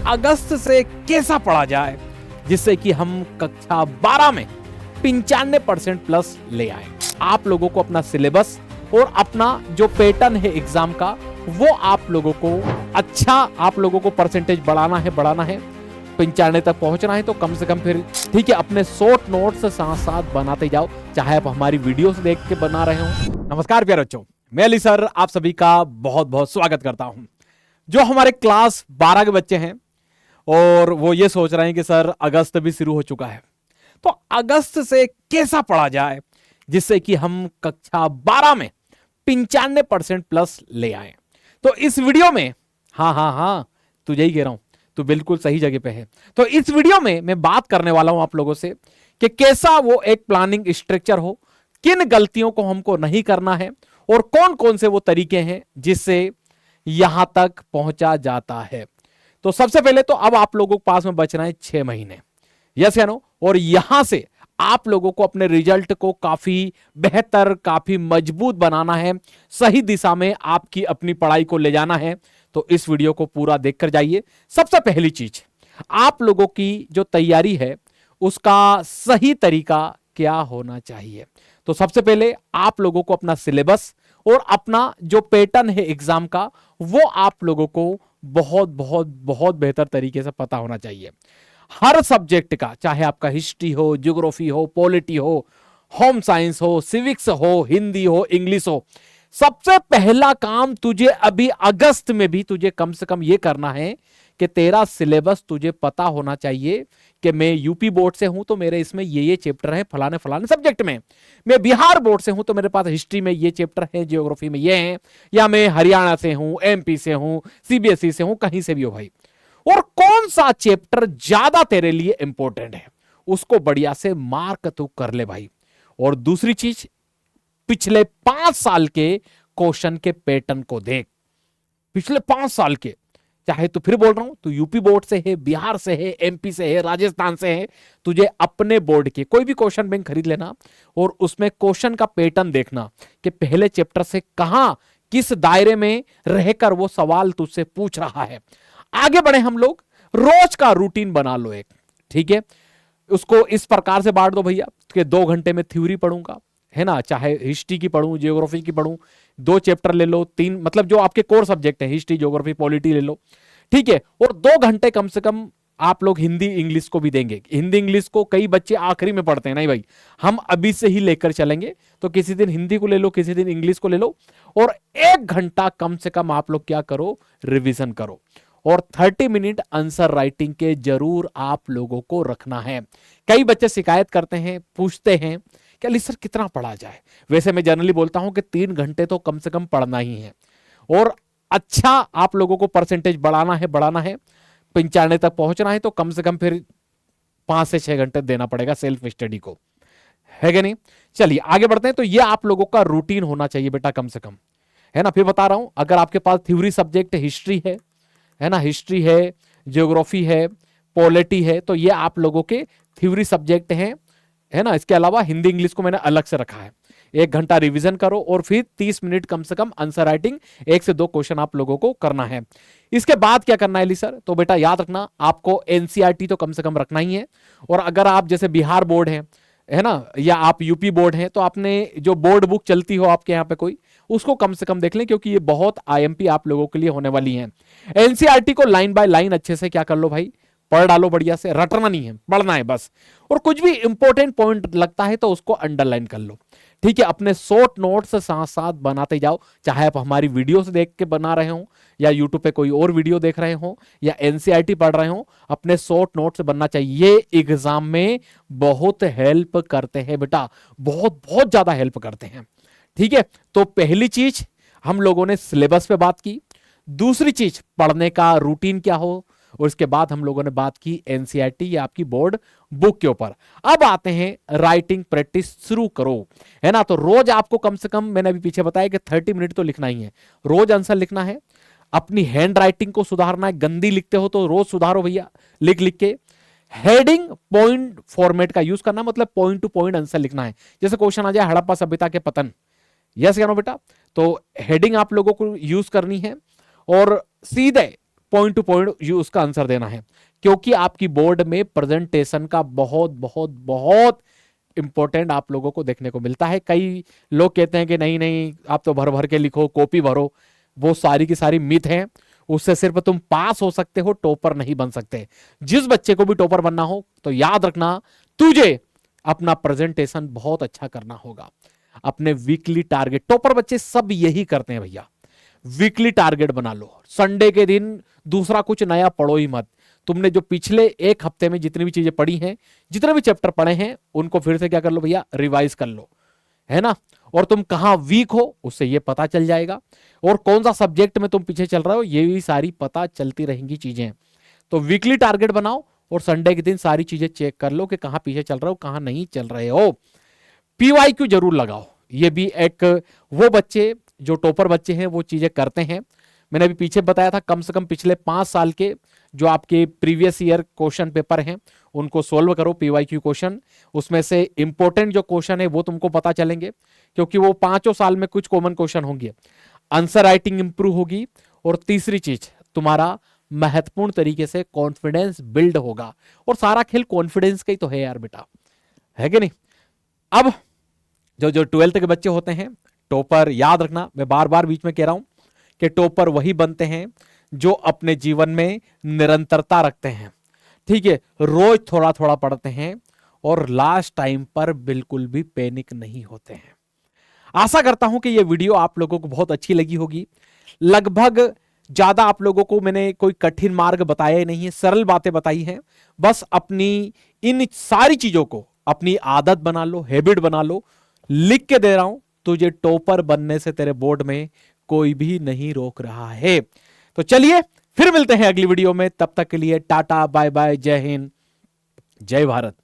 अगस्त से कैसा पढ़ा जाए जिससे कि हम कक्षा 12 में 95% प्लस ले आए। आप लोगों को अपना सिलेबस और अपना जो पैटर्न है एग्जाम का वो आप लोगों को अच्छा, आप लोगों को परसेंटेज बढ़ाना है 95 तक पहुंचना है। तो कम से कम फिर ठीक है, अपने शॉर्ट नोट्स साथ साथ बनाते जाओ, चाहे आप हमारी वीडियोस देख के बना रहे हो। नमस्कार प्यारे बच्चों, मैं अली सर आप सभी का बहुत बहुत स्वागत करता हूं। जो हमारे क्लास 12 के बच्चे हैं और वो ये सोच रहे हैं कि सर अगस्त भी शुरू हो चुका है, तो अगस्त से कैसा पढ़ा जाए जिससे कि हम कक्षा 12 में 95% प्लस ले आए। तो इस वीडियो में हाँ तुझे ही कह रहा हूं, तो बिल्कुल सही जगह पे है। तो इस वीडियो में मैं बात करने वाला हूं आप लोगों से कि कैसा वो एक प्लानिंग स्ट्रक्चर हो, किन गलतियों को हमको नहीं करना है और कौन कौन से वो तरीके हैं जिससे यहां तक पहुंचा जाता है। तो सबसे पहले तो अब आप लोगों के पास में बच रहे हैं 6 महीने, यस या नो, और यहां से आप लोगों को अपने रिजल्ट को काफी बेहतर, काफी मजबूत बनाना है, सही दिशा में आपकी अपनी पढ़ाई को ले जाना है। तो इस वीडियो को पूरा देखकर जाइए। सबसे पहली चीज, आप लोगों की जो तैयारी है उसका सही तरीका क्या होना चाहिए। तो सबसे पहले आप लोगों को अपना सिलेबस और अपना जो पैटर्न है एग्जाम का वो आप लोगों को बहुत बहुत बहुत बेहतर तरीके से पता होना चाहिए। हर सब्जेक्ट का, चाहे आपका हिस्ट्री हो, ज्योग्राफी हो, पॉलिटी हो, होम साइंस हो, सिविक्स हो, हिंदी हो, इंग्लिश हो, सबसे पहला काम तुझे अभी अगस्त में भी तुझे कम से कम यह करना है कि तेरा सिलेबस तुझे पता होना चाहिए कि मैं यूपी बोर्ड से हूं तो मेरे इसमें ये चैप्टर है फलाने फलाने सब्जेक्ट में, मैं बिहार बोर्ड से हूं तो मेरे पास हिस्ट्री में ये चैप्टर है, ज्योग्राफी में ये है, या मैं हरियाणा से हूं, एमपी से हूं, सीबीएसई से हूं, कहीं से भी हो भाई, और कौन सा चैप्टर ज्यादा तेरे लिए इंपॉर्टेंट है उसको बढ़िया से मार्क तू कर ले भाई। और दूसरी चीज, पिछले 5 साल के क्वेश्चन के पैटर्न को देख, पिछले 5 साल के, चाहे तो फिर बोल रहा हूं तो यूपी बोर्ड से है, बिहार से है, एमपी से है, राजस्थान से है, तुझे अपने बोर्ड के कोई भी क्वेश्चन बैंक खरीद लेना और उसमें क्वेश्चन का पैटर्न देखना कि पहले चैप्टर से कहां किस दायरे में रहकर वो सवाल तुझसे पूछ रहा है। आगे बढ़े हम लोग, रोज का रूटीन बना लो एक, ठीक है, उसको इस प्रकार से बांट दो भैया कि 2 घंटे में थ्योरी पढ़ूंगा, है ना, चाहे हिस्ट्री की पढ़ूं, ज्योग्राफी की पढ़ूं, 2 चैप्टर ले लो, 3, मतलब जो आपके कोर सब्जेक्ट है, हिस्ट्री, ज्योग्राफी, पॉलिटी ले लो, ठीक है, और 2 घंटे कम से कम आप लोग हिंदी इंग्लिश को भी देंगे। हिंदी इंग्लिश को कई बच्चे आखिरी में पढ़ते हैं, नहीं भाई, हम अभी से ही लेकर चलेंगे। तो किसी दिन हिंदी को ले लो, किसी दिन इंग्लिश को ले लो, और 1 घंटा कम से कम आप लोग क्या करो, रिवीजन करो, और 30 मिनट आंसर राइटिंग के जरूर आप लोगों को रखना है। कई बच्चे शिकायत करते हैं, पूछते हैं कि अली सर कितना पढ़ा जाए। वैसे मैं जनरली बोलता हूं कि 3 घंटे तो कम से कम पढ़ना ही है, और अच्छा आप लोगों को परसेंटेज बढ़ाना है 95 तक पहुंचना है। तो कम से कम फिर 5 से 6 घंटे देना पड़ेगा सेल्फ स्टडी को, है कि नहीं। चलिए आगे बढ़ते हैं। तो ये आप लोगों का रूटीन होना चाहिए बेटा, कम से कम, है ना। फिर बता रहा हूं, अगर आपके पास थ्योरी सब्जेक्ट हिस्ट्री है ना, हिस्ट्री है, ज्योग्राफी है, पॉलिटी है, तो ये आप लोगों के थ्योरी सब्जेक्ट हैं, है ना। इसके अलावा हिंदी इंग्लिश को मैंने अलग से रखा है। 1 घंटा रिवीजन करो और फिर 30 मिनट कम से कम आंसर राइटिंग, 1 से 2 क्वेश्चन आप लोगों को करना है। इसके बाद क्या करना है अली सर, तो बेटा याद रखना, आपको एनसीईआरटी तो कम से कम रखना ही है। और अगर आप जैसे बिहार बोर्ड है ना, या आप यूपी बोर्ड है, तो आपने जो बोर्ड बुक चलती हो आपके यहाँ पे कोई, उसको कम से कम देख लें, क्योंकि ये बहुत आईएमपी आप लोगों के लिए होने वाली है। एनसीईआरटी को लाइन बाय लाइन अच्छे से क्या कर लो भाई, पढ़ डालो, बढ़िया से, रटना नहीं है, पढ़ना है बस। और कुछ भी इंपॉर्टेंट पॉइंट लगता है तो उसको अंडरलाइन कर लो, ठीक है। अपने शॉर्ट नोट्स साथ साथ बनाते जाओ, चाहे आप हमारी वीडियोस देख के बना रहे हो, या यूट्यूब पे कोई और वीडियो देख रहे हो, या एनसीईआरटी पढ़ रहे हो, अपने शॉर्ट नोट्स बनना चाहिए। ये एग्जाम में बहुत हेल्प करते हैं बेटा, बहुत बहुत ज्यादा हेल्प करते हैं, ठीक है। तो पहली चीज हम लोगों ने सिलेबस पे बात की, दूसरी चीज पढ़ने का रूटीन क्या हो, और इसके बाद हम लोगों ने बात की एनसीईआरटी या आपकी बोर्ड बुक के ऊपर। अब आते हैं राइटिंग प्रैक्टिस शुरू करो, है ना। तो रोज आपको कम से कम, मैंने अभी पीछे बताया कि 30 मिनट तो लिखना ही है, रोज आंसर लिखना है, अपनी हैंड राइटिंग को सुधारना है, गंदी लिखते हो तो रोज सुधारो भैया, लिख लिख के। हेडिंग पॉइंट फॉर्मेट का यूज करना, मतलब पॉइंट टू पॉइंट आंसर लिखना है। जैसे क्वेश्चन आ जाए हड़प्पा सभ्यता के पतन, यस या नो बेटा, तो हेडिंग आप लोगों को यूज करनी है और सीधे पॉइंट टू पॉइंट यू उसका आंसर देना है, क्योंकि आपकी बोर्ड में प्रेजेंटेशन का बहुत बहुत बहुत इंपॉर्टेंट आप लोगों को देखने को मिलता है। कई लोग कहते हैं कि नहीं नहीं आप तो भर भर के लिखो, कॉपी भरो, वो सारी की सारी मिथ हैं। उससे सिर्फ तुम पास हो सकते हो, टॉपर नहीं बन सकते। जिस बच्चे को भी टॉपर बनना हो तो याद रखना, तुझे अपना प्रेजेंटेशन बहुत अच्छा करना होगा। अपने वीकली टारगेट, टॉपर बच्चे सब यही करते हैं भैया, वीकली टारगेट बना लो। संडे के दिन दूसरा कुछ नया पढ़ो ही मत। तुमने जो पिछले एक हफ्ते में जितनी भी चीजें पढ़ी हैं, जितने भी चैप्टर पढ़े हैं, उनको फिर से क्या कर लो भैया, रिवाइज कर लो, है ना। और तुम कहां वीक हो उससे ये पता चल जाएगा, और कौन सा सब्जेक्ट में तुम पीछे चल रहे हो ये भी सारी पता चलती रहेंगी चीजें। तो वीकली टारगेट बनाओ और संडे के दिन सारी चीजें चेक कर लो कि कहां पीछे चल रहे हो, कहां नहीं चल रहे हो। पीवाईक्यू जरूर लगाओ। ये भी एक, वो बच्चे जो टॉपर बच्चे हैं वो चीजें करते हैं। मैंने अभी पीछे बताया था, कम से कम पिछले 5 साल के जो आपके प्रीवियस ईयर क्वेश्चन पेपर हैं उनको सोल्व करो, पीवाईक्यू क्वेश्चन। उसमें से इंपॉर्टेंट जो क्वेश्चन है वो तुमको पता चलेंगे, क्योंकि वो 5 साल में कुछ कॉमन क्वेश्चन होंगे। आंसर राइटिंग इंप्रूव होगी, और तीसरी चीज तुम्हारा महत्वपूर्ण तरीके से कॉन्फिडेंस बिल्ड होगा। और सारा खेल कॉन्फिडेंस का ही तो है यार बेटा, है कि नहीं। अब जो 12th के बच्चे होते हैं, टॉपर, याद रखना मैं बार बार बीच में कह रहा हूं कि टॉपर वही बनते हैं जो अपने जीवन में निरंतरता रखते हैं, ठीक है, रोज थोड़ा थोड़ा पढ़ते हैं और लास्ट टाइम पर बिल्कुल भी पैनिक नहीं होते हैं। आशा करता हूं कि यह वीडियो आप लोगों को बहुत अच्छी लगी होगी। लगभग ज्यादा आप लोगों को मैंने कोई कठिन मार्ग बताया नहीं है, सरल बातें बताई हैं। बस अपनी इन सारी चीजों को अपनी आदत बना लो, हैबिट बना लो। लिख के दे रहा हूं, तुझे टॉपर बनने से तेरे बोर्ड में कोई भी नहीं रोक रहा है। तो चलिए फिर मिलते हैं अगली वीडियो में, तब तक के लिए टाटा बाय बाय, जय हिंद, जय भारत।